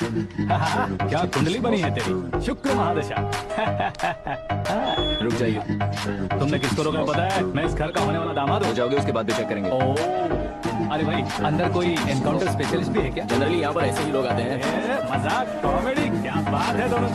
क्या कुंडली बनी है तेरी, शुक्र महादशा। रुक जाइए। तुमने किसको रोका पता है? मैं इस घर का होने वाला दामाद हो हूँ। जाओगे उसके बाद भी चेक करेंगे। ओह, अरे भाई अंदर कोई एनकाउंटर स्पेशलिस्ट भी है क्या? जनरली यहाँ पर ऐसे ही लोग आते हैं। मजाक कॉमेडी, क्या बात है दोनों।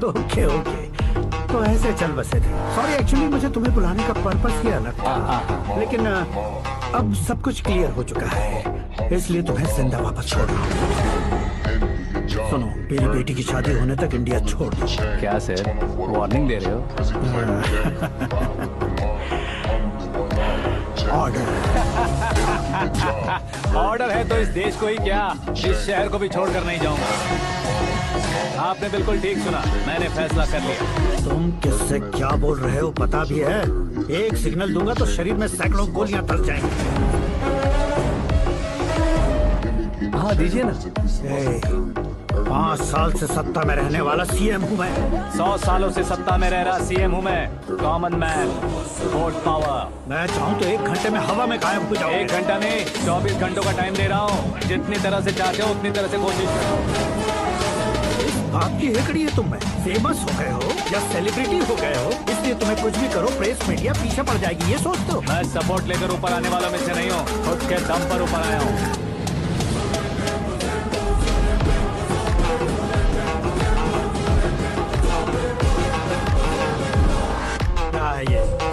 ओके ओके, तो ऐसे चल बसे थे। सॉरी, एक्चुअली मुझे तुम्हें बुलाने का पर्पस ही अलग था, लेकिन अब सब कुछ क्लियर हो चुका है, इसलिए तुम्हें जिंदा वापस छोड़ रहा हूँ। सुनो, मेरी बेटी की शादी होने तक इंडिया छोड़ दो। क्या सर, वार्निंग दे रहे हो? ऑर्डर। ऑर्डर है तो इस देश को ही क्या, इस शहर को भी छोड़कर नहीं जाऊंगा। आपने बिल्कुल ठीक सुना, मैंने फैसला कर लिया। तुम किससे क्या बोल रहे हो पता भी है? एक सिग्नल दूंगा तो शरीर में सैकड़ों गोलियां धस जाएंगी। हाँ दीजिए ना। 5 साल से सत्ता में रहने वाला सीएम हूँ मैं। 100 सालों से सत्ता में रह रहा सीएम हूँ मैं। Common man, vote power. मैं चाहूँ तो 1 घंटे में हवा में गायब हो जाऊँ। 1 घंटा नहीं, 24 घंटों का टाइम दे रहा हूँ। जितनी तरह से चाहते हो उतनी तरह से कोशिश करो। आपकी हेकड़ी है, तुम में फेमस हो गए हो या सेलिब्रिटी हो गए हो, इसलिए तुम्हें कुछ भी करो प्रेस मीडिया पीछे पड़ जाएगी, ये सोचते हो? मैं सपोर्ट लेकर ऊपर आने वालों में से नहीं हूँ, खुद के दम पर ऊपर आया हूँ।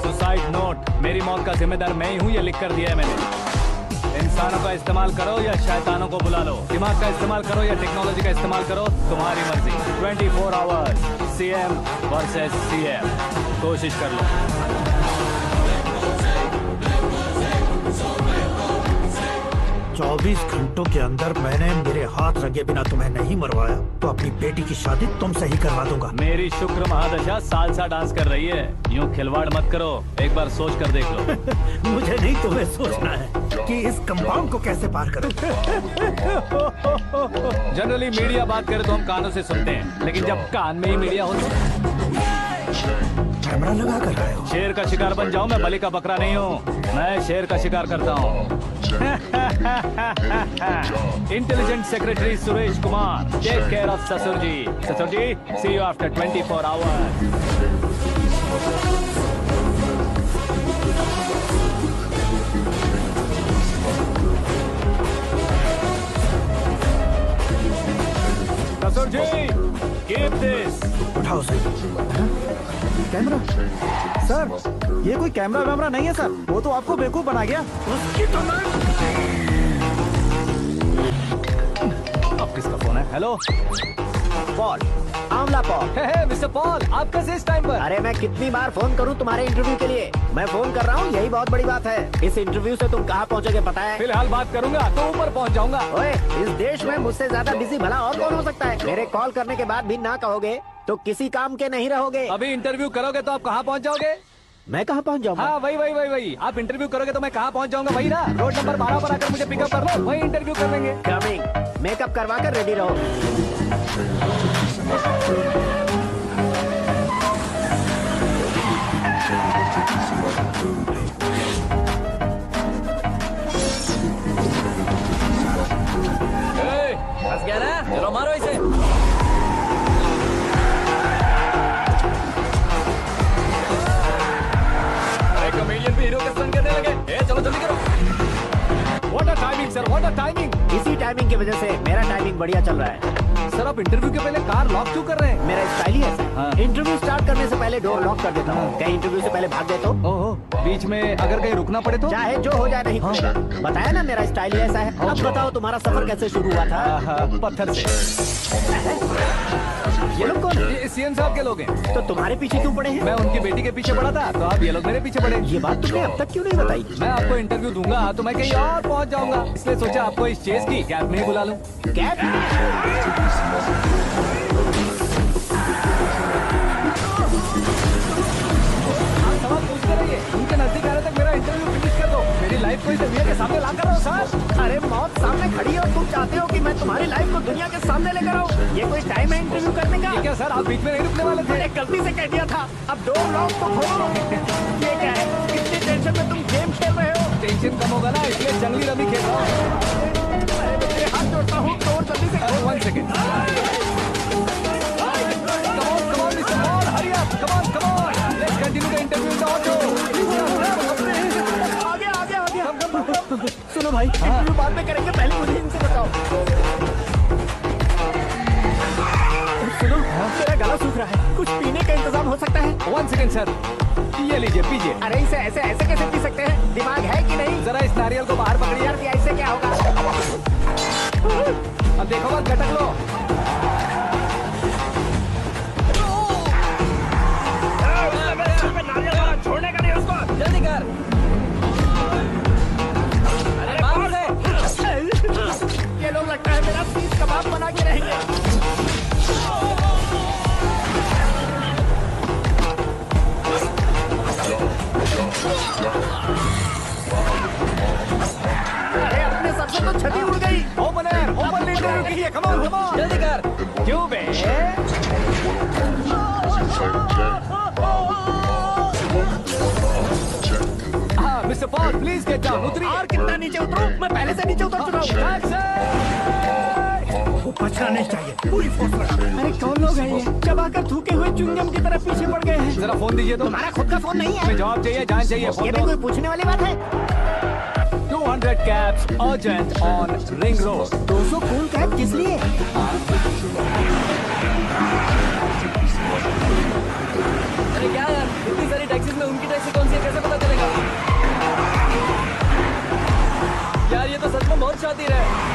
सुसाइड नोट, मेरी मौत का जिम्मेदार मैं ही हूँ, ये लिख कर दिया है मैंने। इंसानों का इस्तेमाल करो या शैतानों को बुला लो, दिमाग का इस्तेमाल करो या टेक्नोलॉजी का इस्तेमाल करो, तुम्हारी मर्जी। 24 आवर्स सीएम वर्सेस सीएम, कोशिश कर लो। 24 घंटों के अंदर मैंने मेरे हाथ रंगे बिना तुम्हें नहीं मरवाया तो अपनी बेटी की शादी तुमसे ही करवा दूंगा। मेरी शुक्र महादशा सालसा डांस कर रही है, यूं खिलवाड़ मत करो, एक बार सोच कर देख लो। मुझे नहीं, तुम्हें सोचना है कि इस कंपाउंड को कैसे पार करूं। जनरली मीडिया बात करे तो हम कानों से सुनते हैं, लेकिन जब कान में ही मीडिया हो तो कैमरा लगा कर रहे हो। शेर का शिकार बन जाऊं, मैं बलि का बकरा नहीं हूँ, मैं शेर का शिकार करता हूँ। Intelligent secretary Suresh Kumar, take care of ससुर जी। ससुर जी, सी यू आफ्टर 24 आवर्स। ससुर जी, कीप दिस। उठाओ सही। कैमरा सर, ये कोई कैमरा वैमरा नहीं है सर, वो तो आपको बेवकूफ बना गया। उसकी तो मैं... अब किसका फोन है? Hello Paul, Amla Paul. Mister Paul, आप कैसे इस टाइम पर? अरे मैं कितनी बार फोन करूं तुम्हारे इंटरव्यू के लिए? मैं फोन कर रहा हूं, यही बहुत बड़ी बात है। इस इंटरव्यू से तुम कहां पहुंचोगे पता है? फिलहाल बात करूंगा तो ऊपर पहुंच जाऊंगा। ओए, इस देश में मुझसे ज्यादा बिजी भला और कौन हो सकता है? मेरे कॉल करने के बाद भी ना कहोगे तो किसी काम के नहीं रहोगे। अभी इंटरव्यू करोगे तो आप कहाँ पहुँच जाओगे? मैं कहाँ पहुँच जाऊंगा? हाँ वही। आप इंटरव्यू करोगे तो मैं कहाँ पहुँच जाऊंगा? वही ना, रोड नंबर 12 पर आकर मुझे पिकअप कर लो, वही इंटरव्यू कर लेंगे। कमिंग। मेकअप करवा कर रेडी रहो। फंस गया ना, चलो मारो इसे। कॉमेडियन भी हीरो के संग करने लगे। चलो जल्दी करो। What a timing sir, what a timing. इसी टाइमिंग की वजह से मेरा टाइमिंग बढ़िया चल रहा है। सर आप इंटरव्यू के पहले कार लॉक क्यों कर रहे हैं? मेरा स्टाइल ही ऐसा है। हाँ। इंटरव्यू स्टार्ट करने से पहले डोर लॉक कर देता हूँ। कहीं इंटरव्यू से पहले भाग गए तो? ओहो, बीच में अगर कहीं रुकना पड़े तो? चाहे जो हो जाए नहीं खुलेगा। बताया ना मेरा स्टाइल ही ऐसा है। अब बताओ तुम्हारा सफर कैसे शुरू हुआ था? पत्थर से। ये लोग कौन है? ये सीएम साहब के लोग हैं। तो तुम्हारे पीछे क्यों पड़े हैं? मैं उनकी बेटी के पीछे पड़ा था, तो आप ये लोग मेरे पीछे पड़े। ये बात तुमने अब तक क्यों नहीं बताई? मैं आपको इंटरव्यू दूंगा तो मैं कहीं और पहुंच जाऊंगा, इसलिए सोचा आपको इस चेस की कैब में ही बुला लूं। कैब? आप सवाल पूछते रहिए, उनके नजदीक आने तक मेरा इंटरव्यू फिनिश कर दो। मेरी लाइफ को इस दुनिया के सामने ला कर रहा हूँ सर। अरे मौत सामने खड़ी है और तुम चाहते हो कि मैं तुम्हारी लाइफ को दुनिया के सामने लेकर आऊं? ये कोई टाइम है इंटरव्यू करने का? ये क्या सर, आप बीच में नहीं रुकने वाले थे? मैंने गलती से कह दिया था। अब डोर लॉक तो खोलो। ये क्या है? इतनी टेंशन में तुम गेम खेल रहे हो? टेंशन कम होगा ना, इसलिए जंगली रमी खेल रहा हूँ। अरे मैं तेरे हाथ जोड़ता हूँ, डोर जल्दी से खोलो। 1 second. Come on, Mr. Paul, hurry up. Come on. Let's continue the interview in the auto. आ गया। सुनो भाई, इंटरव्यू बाद में करेंगे, पहले मुझे इनसे बताओ। सुनो, मेरा गला सूख रहा है, कुछ पीने का इंतजाम हो सकता है? 1 सेकेंड सर, ये लीजिए पीजिए। अरे इसे ऐसे ऐसे कैसे पी सकते हैं? दिमाग है कि नहीं? जरा इस नारियल को बाहर पकड़िए। यार ऐसे क्या होगा? अब देखो मत, गटक लो। छोड़ने का नहीं उसको, जल्दी कर। अरे बाहर से। ये लोग लगता है मेरा सीख कबाब बना के रहेंगे। अरे अपने सर से तो छठी उड़ गई। ओपन इंटरव्यू कीजिए। कम ऑन जल्दी कर। क्यों बे? हाँ mister Paul, please get down. उतरिए। और कितना नीचे उतरूं? मैं पहले से नीचे उतर चुका हूँ। वो बचना नहीं चाहिए, पूरी फोर्स लगा। अरे कौन लोग हैं ये? चबाकर थूके हुए चुंगम की तरफ पीछे पड़ गए हैं। जरा फोन दीजिए तो। तुम्हारा खुद का फोन नहीं है? हमें जवाब चाहिए, जान चाहिए। ये फोन भी दो। कोई पूछने वाली बात है? 200 cabs urgent on Ring Road. 200 cool cab किस लिए? अरे क्या यार, इतनी सारी टैक्सीज में उनकी टैक्सी कौन सी है, कैसे पता चलेगा? यार ये तो सच में बहुत शातिर है।